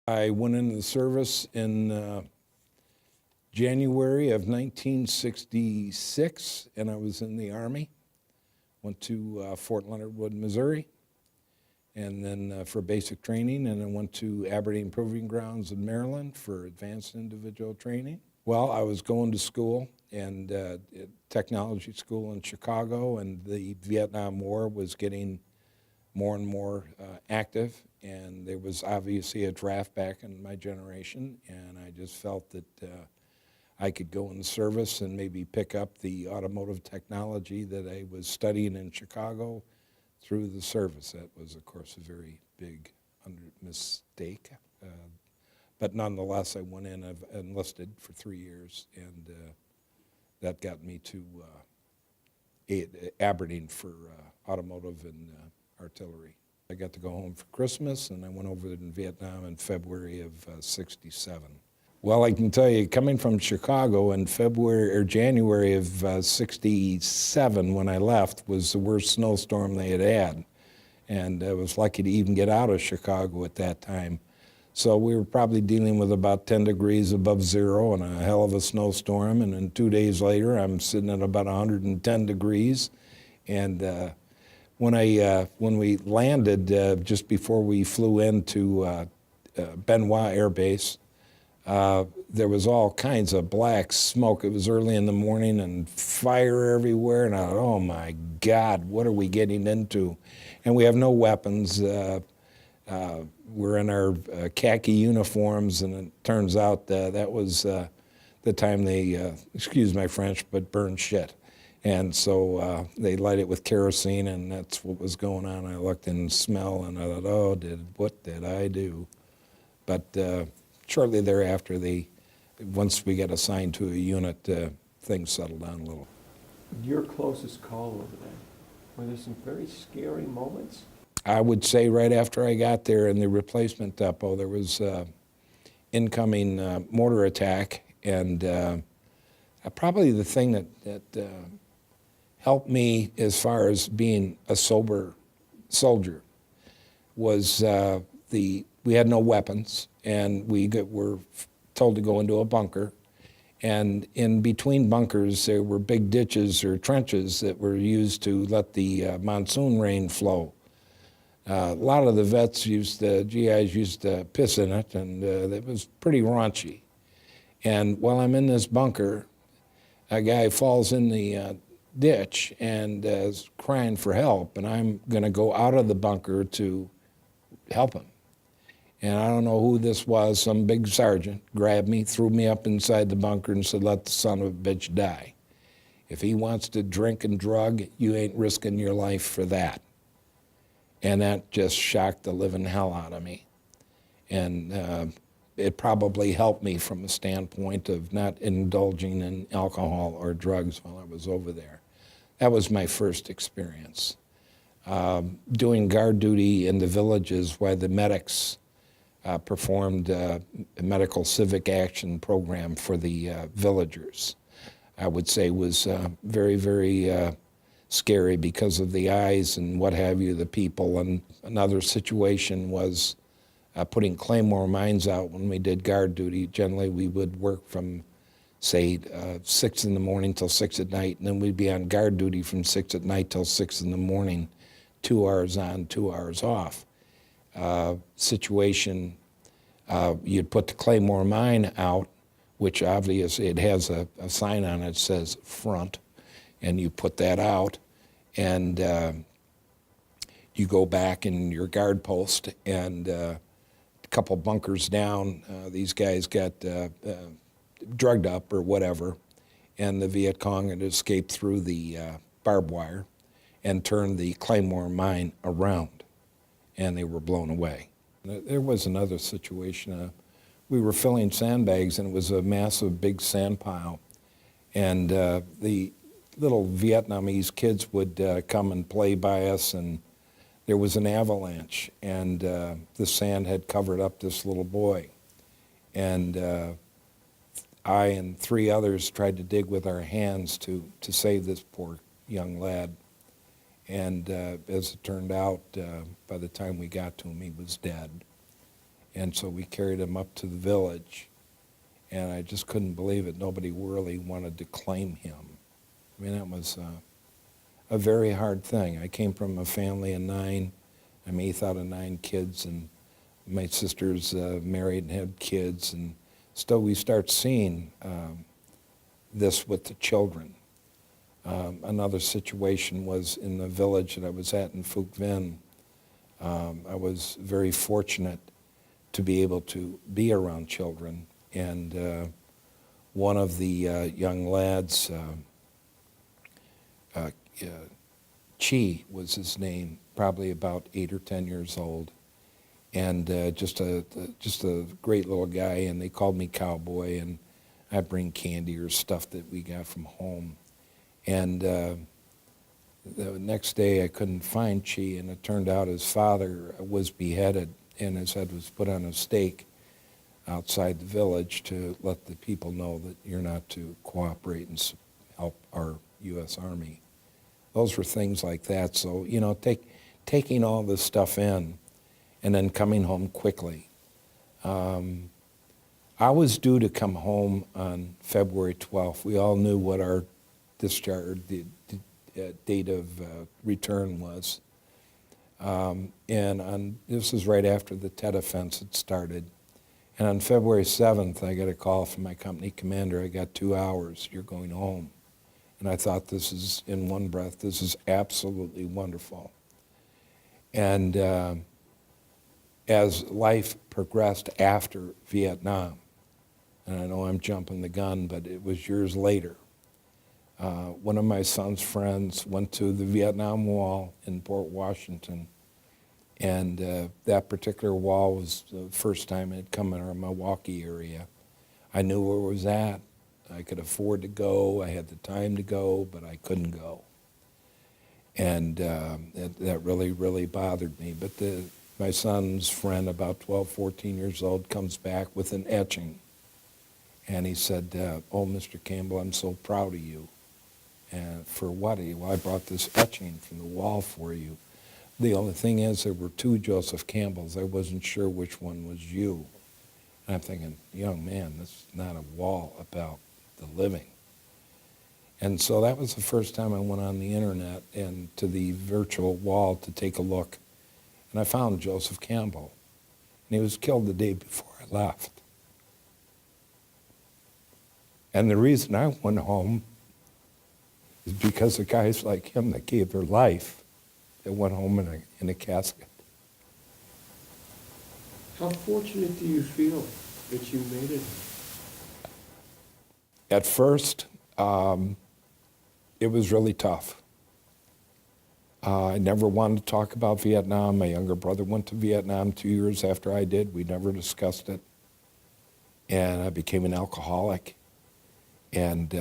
I went into the service in January of 1966, and I was in the Army. Went to Fort Leonard Wood, Missouri, and then for basic training, and then went to Aberdeen Proving Grounds in Maryland for advanced individual training. Well, I was going to school, and technology school in Chicago, and the Vietnam War was getting more and more active, and there was obviously a draft back in my generation, and I just felt that I could go in the service and maybe pick up the automotive technology that I was studying in Chicago through the service. That was, of course, a very big mistake. But nonetheless, I went in, I've enlisted for 3 years, and that got me to Aberdeen for automotive and artillery. I got to go home for Christmas, and I went over in Vietnam in February of '67. Well, I can tell you, coming from Chicago in February or January of '67 when I left was the worst snowstorm they had. And I was lucky to even get out of Chicago at that time. So we were probably dealing with about 10 degrees above zero and a hell of a snowstorm. And then 2 days later, I'm sitting at about 110 degrees. And when we landed, just before we flew into Benoit Air Base, there was all kinds of black smoke. It was early in the morning and fire everywhere. And I thought, oh my God, what are we getting into? And we have no weapons. We're in our khaki uniforms, and it turns out that was the time they, excuse my French, but burned shit. And so they light it with kerosene, and that's what was going on. I looked and smelled, and I thought, oh, what did I do? But shortly thereafter, once we got assigned to a unit, things settled down a little. Your closest call over there, were there some very scary moments? I would say right after I got there in the replacement depot, there was incoming mortar attack, and probably the thing that helped me as far as being a sober soldier was we had no weapons, and we were told to go into a bunker. And in between bunkers, there were big ditches or trenches that were used to let the monsoon rain flow. A lot of the vets GIs used to piss in it, and it was pretty raunchy. And while I'm in this bunker, a guy falls in the ditch and is crying for help, and I'm going to go out of the bunker to help him. And I don't know who this was, some big sergeant grabbed me, threw me up inside the bunker and said, let the son of a bitch die. If he wants to drink and drug, you ain't risking your life for that. And that just shocked the living hell out of me. And it probably helped me from a standpoint of not indulging in alcohol or drugs while I was over there. That was my first experience. Doing guard duty in the villages while the medics performed a medical civic action program for the villagers, I would say was very, very scary because of the eyes and what have you, the people. And another situation was putting claymore mines out when we did guard duty. Generally, we would work from, say, 6 in the morning till 6 at night, and then we'd be on guard duty from 6 at night till 6 in the morning, 2 hours on, 2 hours off. Situation, you'd put the claymore mine out, which obviously it has a sign on it that says front, and you put that out, and you go back in your guard post, and a couple bunkers down, these guys got drugged up or whatever, and the Viet Cong had escaped through the barbed wire and turned the claymore mine around, and they were blown away. There was another situation. We were filling sandbags, and it was a massive, big sand pile, and the little Vietnamese kids would come and play by us, and there was an avalanche, and the sand had covered up this little boy. And I and 3 others tried to dig with our hands to save this poor young lad. And as it turned out, by the time we got to him, he was dead. And so we carried him up to the village, and I just couldn't believe it. Nobody really wanted to claim him. I mean, that was a very hard thing. I came from a family of 9. I'm 8th out of 9 kids, and my sister's married and had kids, and still we start seeing this with the children. Another situation was in the village that I was at in Phuc Vinh. I was very fortunate to be able to be around children, and one of the young lads, Chi was his name, probably about 8 or 10 years old, and just a great little guy, and they called me Cowboy, and I'd bring candy or stuff that we got from home. And the next day I couldn't find Chi, and it turned out his father was beheaded and his head was put on a stake outside the village to let the people know that you're not to cooperate and help our U.S. Army. Those were things like that. So, you know, taking all this stuff in and then coming home quickly. I was due to come home on February 12th. We all knew what our discharge, the date of return was. And this was right after the Tet offense had started. And on February 7th, I got a call from my company commander. I got 2 hours. You're going home. And I thought, this is, in one breath, this is absolutely wonderful. And as life progressed after Vietnam, and I know I'm jumping the gun, but it was years later, one of my son's friends went to the Vietnam Wall in Port Washington, and that particular wall was the first time it had come in our Milwaukee area. I knew where it was at. I could afford to go. I had the time to go, but I couldn't go. And that really, really bothered me. But my son's friend, about 12, 14 years old, comes back with an etching. And he said, oh, Mr. Campbell, I'm so proud of you. And for what? Well, I brought this etching from the wall for you. The only thing is, there were 2 Joseph Campbells. I wasn't sure which one was you. And I'm thinking, young man, this is not a wall about the living. And so that was the first time I went on the internet and to the virtual wall to take a look. And I found Joseph Campbell. And he was killed the day before I left. And the reason I went home is because of guys like him that gave their life, that went home in a casket. How fortunate do you feel that you made it? At first, it was really tough. I never wanted to talk about Vietnam. My younger brother went to Vietnam 2 years after I did. We never discussed it. And I became an alcoholic. And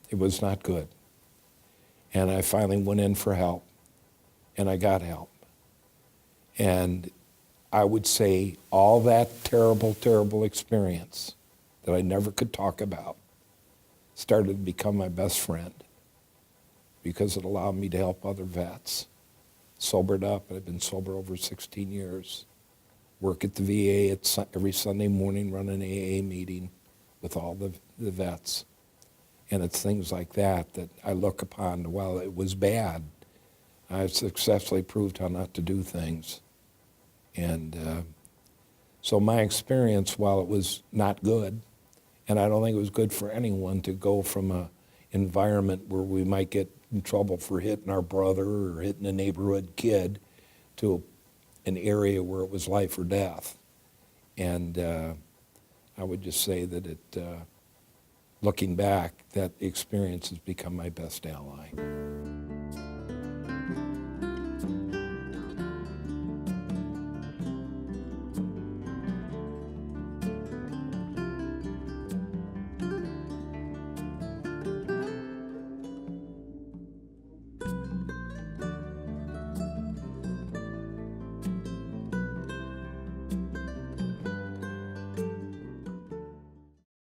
it was not good. And I finally went in for help. And I got help. And I would say all that terrible, terrible experience that I never could talk about started to become my best friend, because it allowed me to help other vets. Sobered up. I've been sober over 16 years. Work at the VA every Sunday morning, run an AA meeting with all the vets. And it's things like that that I look upon. While it was bad, I've successfully proved how not to do things. And so my experience, while it was not good, and I don't think it was good for anyone to go from an environment where we might get in trouble for hitting our brother or hitting a neighborhood kid, to an area where it was life or death. And I would just say that looking back, that experience has become my best ally.